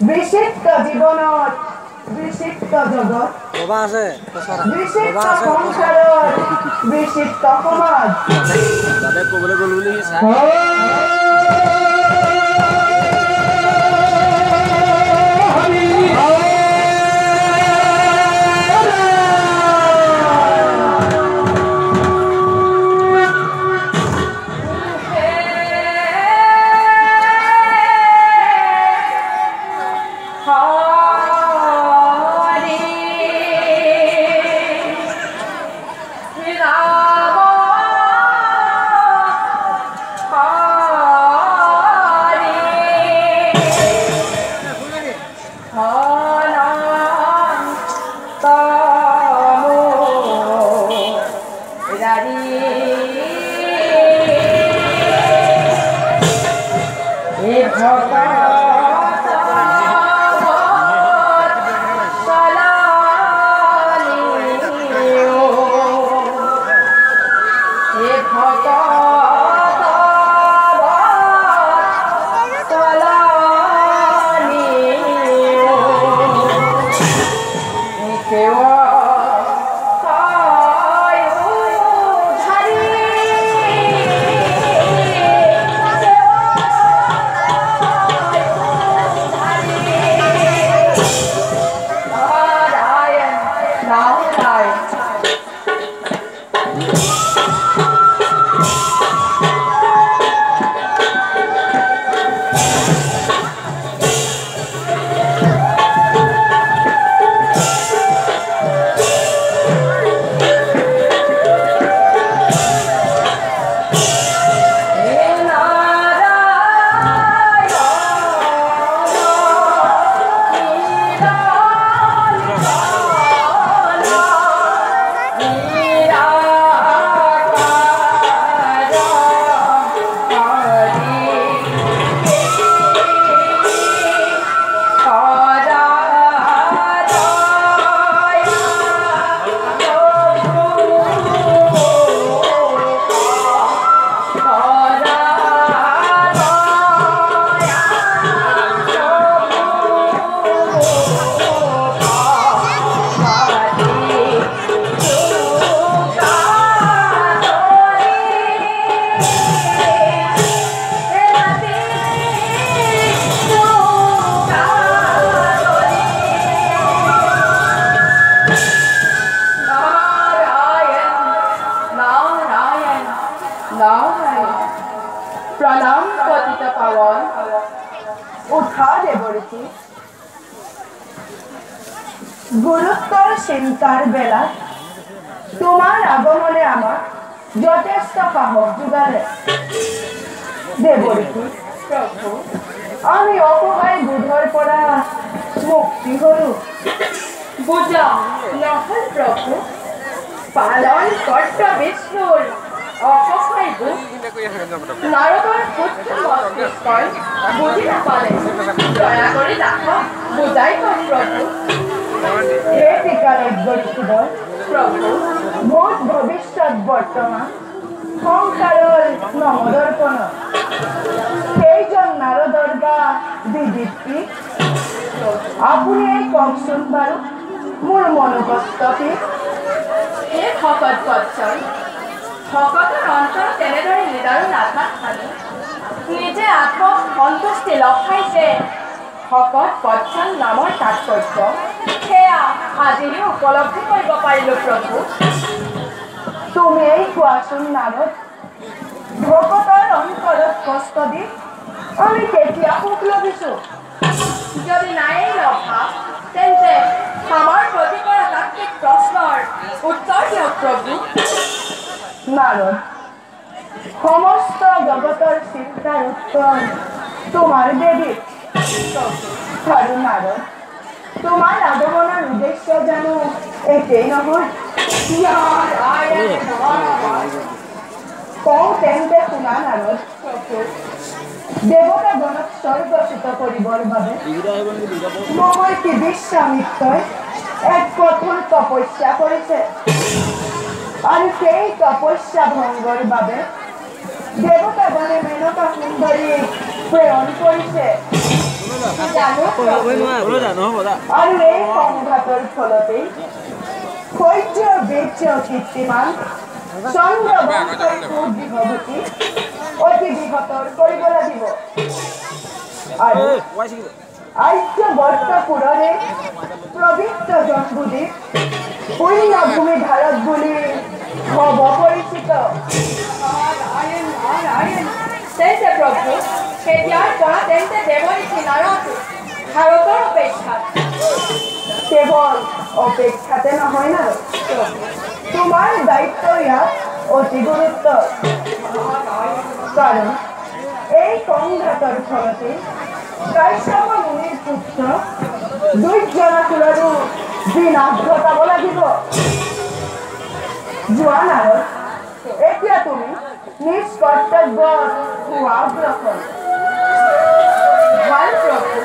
বিচিত্ৰ জীৱনত বিচিত্ৰ জগত বাবা আছে বিচিত্ৰ সংসাৰৰ বিচিত্ৰ সমাজ দাদা ক'বলৈ গ'ল বুলি প্ৰণাম পতিত পাৱন উঠা দেৱৰীতি গুৰুত্বৰ চিন্তাৰ বেলাত তোমাৰ আগমনে আমাক যথেষ্ট সাহস যোগালে দেৱৰীতি প্ৰভু আমি অসহায় বোধৰ পৰা মুক্তি হলো বুজা নহল প্ৰভু পালন কৰ্তা বিষ্ণুৰ অসহায় বোধ নাৰদৰ পুত্ৰ মস্তিষ্কই বুজি নাপালে দয়া কৰি ৰাখক বুজাই কওক প্ৰভু হে টিকালজ্ঞৰ প্ৰভু ভূত ভৱিষ্যত বৰ্তমান সংসাৰৰ নমদৰ্পণ সেইজন নাৰদৰ গা বিদিপ্তি আপুনিয়ে কওকচোন বাৰু মোৰ মনোকষ্ট কি হে ভকত বৎসল ভকতৰ অন্তৰ তেনেদৰে নিদাৰু নাথাক খালি নিজে আত্মক সন্তুষ্টি লখাইছে ভকত বৎসল নামৰ তাৎপৰ্য সেয়া আজিও উপলব্ধি কৰিব পাৰিলো প্ৰভু তুমিয়েই কোৱাচোন নাৰদ ভকতৰ অন্তৰত কষ্ট দি আমি কেতিয়া সুখ লভিছো যদি নায়েই লভা তেন্তে আমাৰ প্ৰতি কৰা তাত্ত্বিক প্ৰশ্নৰ উত্তৰ দিয়ক প্ৰভু নাৰদ সমস্ত জগতেৰ চিন্তাৰ উত্তৰ তোমাৰ দেবী আৰু নাৰদ তোমাৰ আগমনেৰ উদ্দেশ্য জানো একেই নহয় কওঁ তেন্তে শুনা নাৰদ দেৱতাগণক স্বৰ্গচ্যুত কৰিবৰ বাবে মহৰ্ষি বিশ্বামিত্ৰই এক কঠোৰ তপস্যা কৰিছে আৰু সেই তপস্যা ভংগৰ বাবে দেৱতাগণে মেনকা সুন্দৰী প্ৰেৰণ কৰিছে জানো জানো বদা আৰু এই সংঘাতৰ ফলতেই সূৰ্য বীৰ্য কীৰ্তিমান চন্দ্ৰ বংশৰ সুদৃঢ়ভূতি অতি বিহতৰ কৰিব লাগিব আৰু আৰ্যবৰ্তপুৰৰে পবিত্ৰ জম্বুদ্বীপ পুণ্যভূমি ভাৰত বুলি হব পৰিচিত তেন্তে প্ৰভু কেতিয়াৰ পৰা তেন্তে দেৱৰীতি নাৰদো ভাৰতৰ অপেক্ষাত কেৱল অপেক্ষাতে নহয় না তোমাৰ দায়িত্ব ইয়াত অতি গুৰুত্ব কাৰণ এই সংঘাতৰ ফলতে কাশ্যপ মুনিৰ পুত্ৰ দুৰ্জনাসুৰৰো বিনাশ ঘটাব লাগিব যোৱা নাৰদ এতিয়া তুমি নিজ কৰ্তব্য হোৱা গ্ৰহণ ভাল প্ৰভু